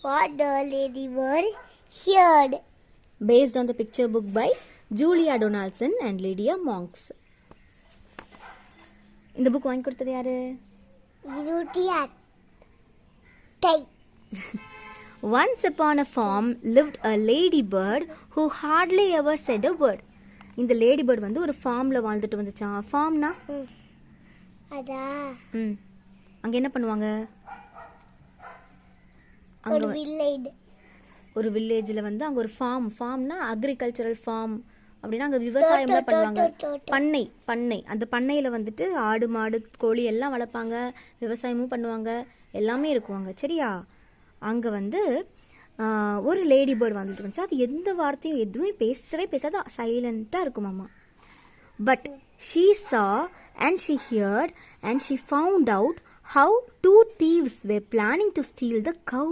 what the ladybird heard. Based on the picture book by Julia Donaldson and Lydia Monks. இந்த book வாங்கி கொடுத்தது யாரு? Once upon a farm lived a ladybird who hardly ever said a word. இந்த ladybird வந்து ஒரு ஃபார்ம்ல வாழ்ந்துட்டு வந்துச்சான். ஃபார்ம்னா அதா அங்க என்ன பண்ணுவாங்க? ஒரு வில்லேஜ்ல வந்து அங்க ஒரு ஃபார்ம்னா அக்ரிகல்ச்சரல் ஃபார்ம் அப்படின்னா அங்க விவசாயம் தான் பண்ணுவாங்க. பண்ணை அந்த பண்ணையில வந்துட்டு ஆடு மாடு கோழி எல்லாம் வளர்ப்பாங்க, விவசாயமும் பண்ணுவாங்க, எல்லாமே இருக்குவாங்க. சரியா? அங்க வந்து ஒரு லேடி பேர்ட் வந்துட்டு வந்துச்சு. அது எந்த வார்த்தையும் எதுவுமே பேசாத சைலண்டா இருக்குமாமா. But she saw and she heard and she found out how 2 thieves were planning to steal the cow.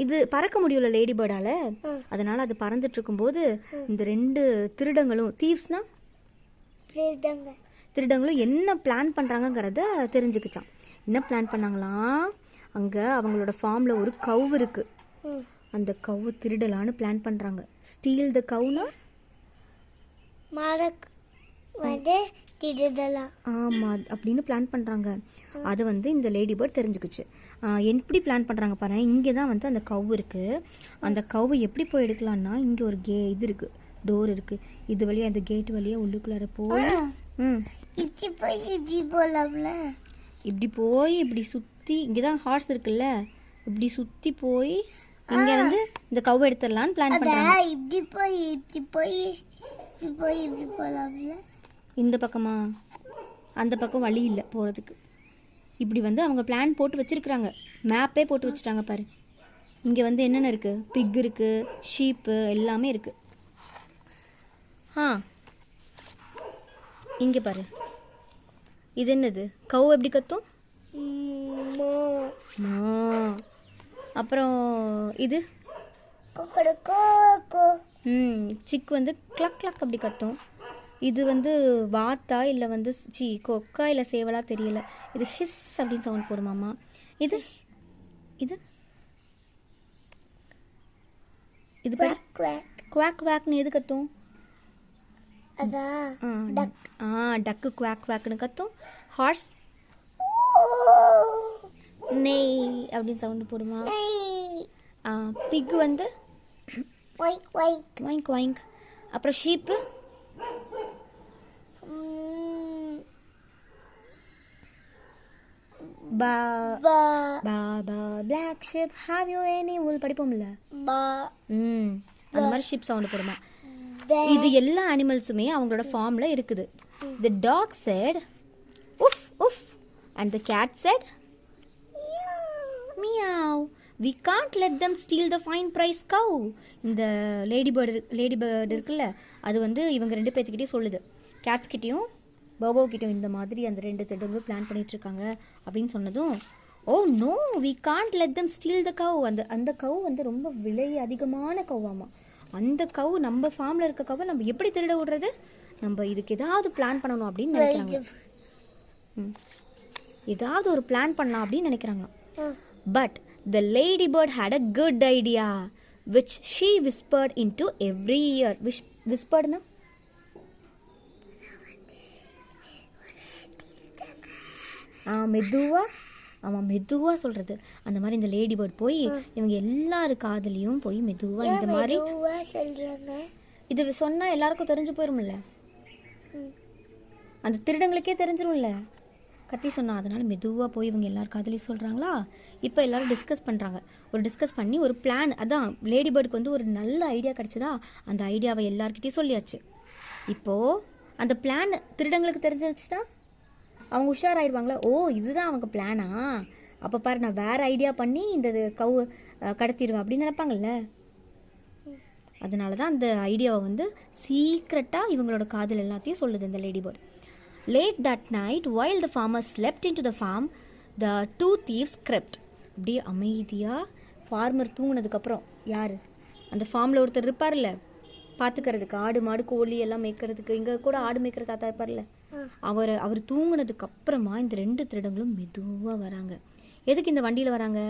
இது பறக்க முடியல லேடி பேர்டால. அதனால அது பறந்துட்டு இருக்கும்போது இந்த 2 திருடங்களும், தீவ்ஸ்னா திருடங்களும் என்ன பிளான் பண்றாங்கங்கறத தெரிஞ்சுக்கிச்சான். என்ன பிளான் பண்ணாங்களாம்? அங்க அவங்களோட ஃபார்ம்ல ஒரு கவ் இருக்கு. அந்த கவ் திருடலான்னு பிளான் பண்றாங்க. ஸ்டீல் த கவ்னா ஆமா அப்படின்னு பிளான் பண்றாங்க. அதை வந்து இந்த லேடி பேர்ட் தெரிஞ்சுக்கிச்சு. எப்படி பிளான் பண்றாங்க பாரு. இங்கதான் வந்து அந்த கவ் இருக்கு. அந்த கவ் எப்படி போய் எடுக்கலாம்னா இங்க ஒரு இது இருக்கு, டோர் இருக்கு. இது வழியா அந்த கேட் வழியா உள்ளுக்குள்ளார போய் இப்படி போய் இப்படி சுத்தி, இங்கதான் ஹார்ஸ் இருக்குல்ல, இப்படி சுத்தி போய் இங்க வந்து இந்த கவ் எடுத்துடலான்னு பிளான் பண்றாங்க. இப்படி போய் இப்படி போலாம்ல. இந்த பக்கமா? அந்த பக்கம் வழி இல்லை போகிறதுக்கு. இப்படி வந்து அவங்க பிளான் போட்டு வச்சுருக்குறாங்க. மேப்பே போட்டு வச்சுட்டாங்க பாரு. இங்கே வந்து என்னென்ன இருக்குது? பிக் இருக்குது, ஷீப்பு எல்லாமே இருக்குது. இங்கே பாரு. இது என்னது? கவ் எப்படி கத்தும்? அப்புறம் இது சிக் வந்து கிளக் கிளக் அப்படி கத்தும். இது வந்து வாத்தா இல்லை வந்து கொக்கா இல்லை சேவலா தெரியல. இது ஹிஸ் அப்படின்னு சவுண்ட் போடுமாமா. இது இது இது குவாக் குவாக்னு எது கத்தும்? டக்கு குவாக் குவாக்னு கத்தும். ஹார்ஸ் நெய் அப்படின்னு சவுண்ட் போடுமா. பிக் வந்து வாய்க் வாய்க். அப்புறம் sheep black sheep have you any wool படிப்போம்ல, அந்த மாதிரி ஷிப் சவுண்ட் போடுமா. இது எல்லா அனிமல்ஸுமே அவங்களோட ஃபார்ம்ல இருக்குது. the dog said uff uff and the cat said meow. we can't let them steal the fine price cow. இந்த லேடி பேர்டு இருக்குல்ல, அது வந்து இவங்க 2 பேர்த்துக்கிட்டே சொல்லுது. கேட்ஸ் கிட்டயும் பர்போ கிட்டயும் இந்த மாதிரி அந்த 2 திருடங்க பிளான் பண்ணிட்டு இருக்காங்க அப்படின்னு சொன்னதும், oh no we can't let them steal the cow. அந்த கவ் வந்து ரொம்ப விலை அதிகமான கவ்வாமா. அந்த கவ் நம்ம ஃபார்ம்ல இருக்க கவ் நம்ம எப்படி திருட விடுறது? நம்ம இதுக்கு ஏதாவது பிளான் பண்ணணும் அப்படின்னு நினைக்கிறாங்க. ஏதாவது ஒரு பிளான் பண்ணலாம் அப்படின்னு நினைக்கிறாங்க. But the ladybird had a good idea which she whispered into every ear. whispered na மெதுவா சொல்றது. அந்த மாதிரி இந்த லேடி பேர்ட் போய் இவங்க எல்லாரு காதலியும் போய் மெதுவா இந்த மாதிரி சொல்றாங்க. இது சொன்னா எல்லாருக்கும் தெரிஞ்சு போயிரும்ல, அந்த திருடங்களுக்கே தெரிஞ்சிரும்ல கத்தி சொன்னா. அதனால மெதுவா போய் இவங்க எல்லாரும் காதலி சொல்றாங்களா. இப்போ எல்லாரும் டிஸ்கஸ் பண்ணி ஒரு பிளான். அதான் லேடி பேர்டுக்கு வந்து ஒரு நல்ல ஐடியா கிடைச்சதா. அந்த ஐடியாவை எல்லார்கிட்டையும் சொல்லியாச்சு. இப்போ அந்த பிளான் திருடங்களுக்கு தெரிஞ்சிருச்சுன்னா அவங்க உஷாராயிடுவாங்களா. ஓ இதுதான் அவங்க பிளானா, அப்போ பாரு நான் வேற ஐடியா பண்ணி இந்த கவு கடத்திடுவேன் அப்படின்னு நினைப்பாங்கல்ல. அதனால தான் அந்த ஐடியாவை வந்து சீக்ரெட்டாக இவங்களோட காதல் எல்லாத்தையும் சொல்லுது இந்த lady bird. Late that night, while the farmer slept into the farm, the 2 thieves crept. அப்படியே அமைதியாக ஃபார்மர் தூங்கினதுக்கப்புறம், யார் அந்த ஃபார்மில் ஒருத்தர் இருப்பார்ல பார்த்துக்கிறதுக்கு, ஆடு மாடு கோழி எல்லாம் மேய்க்கிறதுக்கு, இங்கே கூட ஆடு மேய்க்கிற தாத்தா இருப்பார்ல, அவர் தூங்கினதுக்கு அப்புறமா இந்த 2 திருடங்களும் மெதுவாக வராங்க. எதுக்கு இந்த வண்டியில் வராங்க?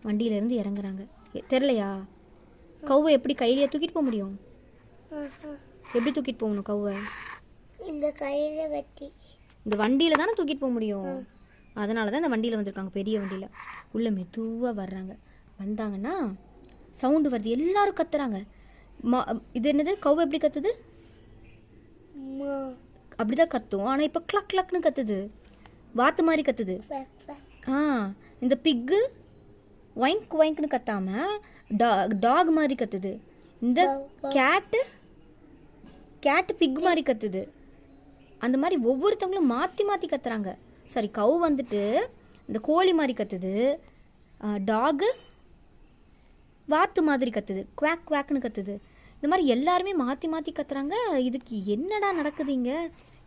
வண்டியிலேருந்து இறங்குறாங்க. தெரிலையா? கௌவை எப்படி கையிலேயே தூக்கிட்டு போக முடியும்? எப்படி தூக்கிட்டு போகணும் கௌவை? இந்த கையில வெட்டி இந்த வண்டியில் தானே தூக்கிட்டு போக முடியும். அதனால தான் இந்த வண்டியில் வந்திருக்காங்க, பெரிய வண்டியில். உள்ளே மெதுவாக வர்றாங்க. வந்தாங்கன்னா சவுண்டு வருது, எல்லாரும் கத்துறாங்க. இது என்னது? கௌவை எப்படி கத்துது? அப்படிதான் கத்தும். ஆனால் இப்போ கிளக் கிளக்னு கத்துது, வாத்து மாதிரி கத்துது. இந்த பிக்கு ஒயிங்க் ஒயிங்க்னு கத்தாம டாக் மாதிரி கத்துது. இந்த கேட்டு பிக் மாதிரி கத்துது. அந்த மாதிரி ஒவ்வொருத்தவங்களும் மாற்றி மாற்றி கத்துறாங்க. சரி, கவு வந்துட்டு இந்த கோழி மாதிரி கத்துது, டாகு வாத்து மாதிரி கத்துது, குவாக் குவாக்னு கத்துது. இந்த மாதிரி எல்லாருமே மாற்றி மாற்றி கத்துறாங்க. இதுக்கு என்னடா நடக்குதுங்க?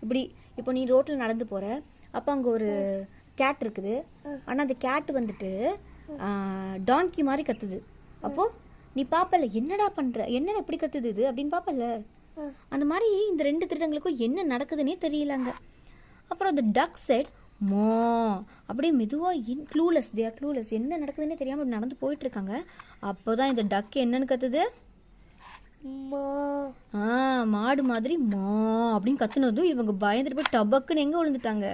இப்படி இப்போ நீ ரோட்டில் நடந்து போகிற, அப்போ அங்கே ஒரு கேட் இருக்குது. ஆனால் அந்த கேட் வந்துட்டு டாங்கி மாதிரி கத்துது. அப்போது நீ பார்ப்பல, என்னடா பண்ணுற, என்னடா எப்படி கத்துது இது அப்படின்னு பார்ப்பல. அந்த மாதிரி இந்த ரெண்டு திருடங்களுக்கும் என்ன நடக்குதுன்னே தெரியலங்க. அப்புறம் அந்த டக் செட் மோ, அப்படியே மெதுவாக க்ளூலெஸ், தே ஆர் க்ளூலெஸ், என்ன நடக்குதுன்னே தெரியாமல் நடந்து போயிட்டுருக்காங்க. அப்போ தான் இந்த டக் என்னன்னு கத்துது? மாடு மாதிரி மா அப்படின்னு கத்துனதும் இவங்க பயந்துட்டு போய் டபக்குன்னு எங்கே விழுந்துட்டாங்க?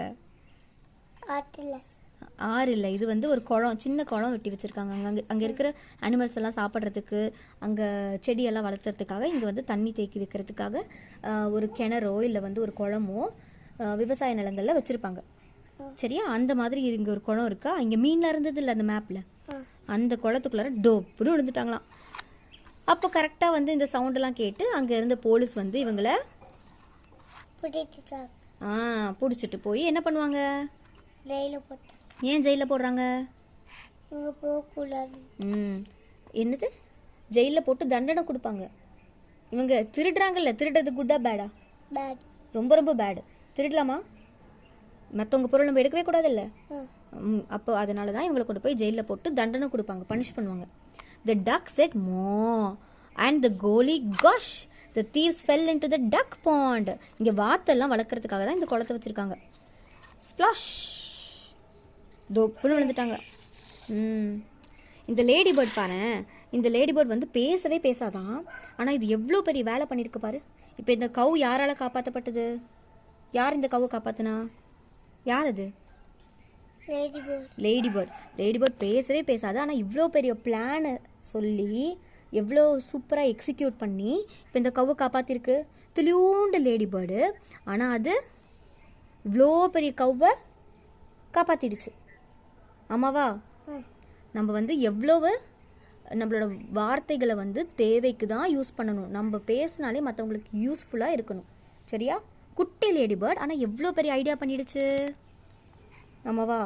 ஆறு இல்லை, இது வந்து ஒரு குளம், சின்ன குளம் வெட்டி வச்சுருக்காங்க. அங்கே இருக்கிற அனிமல்ஸ் எல்லாம் சாப்பிட்றதுக்கு, அங்கே செடியெல்லாம் வளர்த்துறதுக்காக, இங்கே வந்து தண்ணி தேக்கி வைக்கிறதுக்காக ஒரு கிணறோ இல்லை வந்து ஒரு குளமோ விவசாய நிலங்களில் வச்சுருப்பாங்க. சரியா? அந்த மாதிரி இங்கே ஒரு குளம் இருக்கா. இங்கே மீன்லாம் இருந்தது இல்லை அந்த மேப்பில், அந்த குளத்துக்குள்ளார டோப்புன்னு விழுந்துட்டாங்களாம். அப்போ கரெக்டாக வந்து இந்த சவுண்டெல்லாம் கேட்டு அங்கே இருந்த போலீஸ் வந்து இவங்களை பிடிச்சிட்டு போய் என்ன பண்ணுவாங்க? ஏன் ஜெயிலில் போடுறாங்க? என்னது? ஜெயிலில் போட்டு தண்டனை கொடுப்பாங்க. இவங்க திருடுறாங்கல்ல, திருடுறது குட்டா பேடா? ரொம்ப ரொம்ப பேடு. திருடலாமா? மற்றவங்க பொருள் நம்ம எடுக்கவே கூடாதுல்ல. அப்போ அதனால தான் இவங்களை கொண்டு போய் ஜெயிலில் போட்டு தண்டனை கொடுப்பாங்க, பனிஷ் பண்ணுவாங்க. The duck said moo and the goalie gosh. The thieves fell into the duck pond. இங்கே வாத்தெல்லாம் வளர்க்குறதுக்காக தான் இந்த குளத்தை வச்சுருக்காங்க. ஸ்ப்ளாஷ், தொப்புன்னு விழுந்துட்டாங்க. இந்த லேடி பேர்ட் பாரு, இந்த லேடி பேர்ட் வந்து பேசவே பேசாதான். ஆனால் இது எவ்வளோ பெரிய வேலை பண்ணியிருக்கு பாரு. இப்போ இந்த கவு யாரால காப்பாற்றப்பட்டது? யார் இந்த கவு காப்பாற்றினா? யார் அது? லேடி பேர்ட் பேசவே பேசாது. ஆனால் இவ்வளோ பெரிய பிளானை சொல்லி எவ்வளோ சூப்பராக எக்ஸிக்யூட் பண்ணி இப்போ இந்த கவ்வை காப்பாற்றிருக்கு. துளியூண்டு லேடி பேர்டு, ஆனால் அது இவ்வளோ பெரிய கவ்வை காப்பாற்றிடுச்சு. ஆமாவா? நம்ம வந்து எவ்வளவு நம்மளோட வார்த்தைகளை வந்து தேவைக்கு தான் யூஸ் பண்ணணும். நம்ம பேசினாலே மற்றவங்களுக்கு யூஸ்ஃபுல்லாக இருக்கணும். சரியா? குட்டி லேடி பேர்ட், ஆனால் எவ்வளோ பெரிய ஐடியா பண்ணிடுச்சு. ஆமாவா?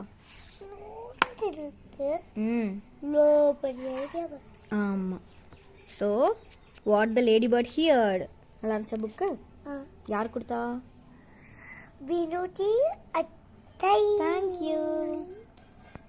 ஆமாம். So what the lady bird heard. நல்லா இருந்துச்சா புக்கு? யார் கொடுத்தா? வினோதி அத்தை. தேங்க்யூ.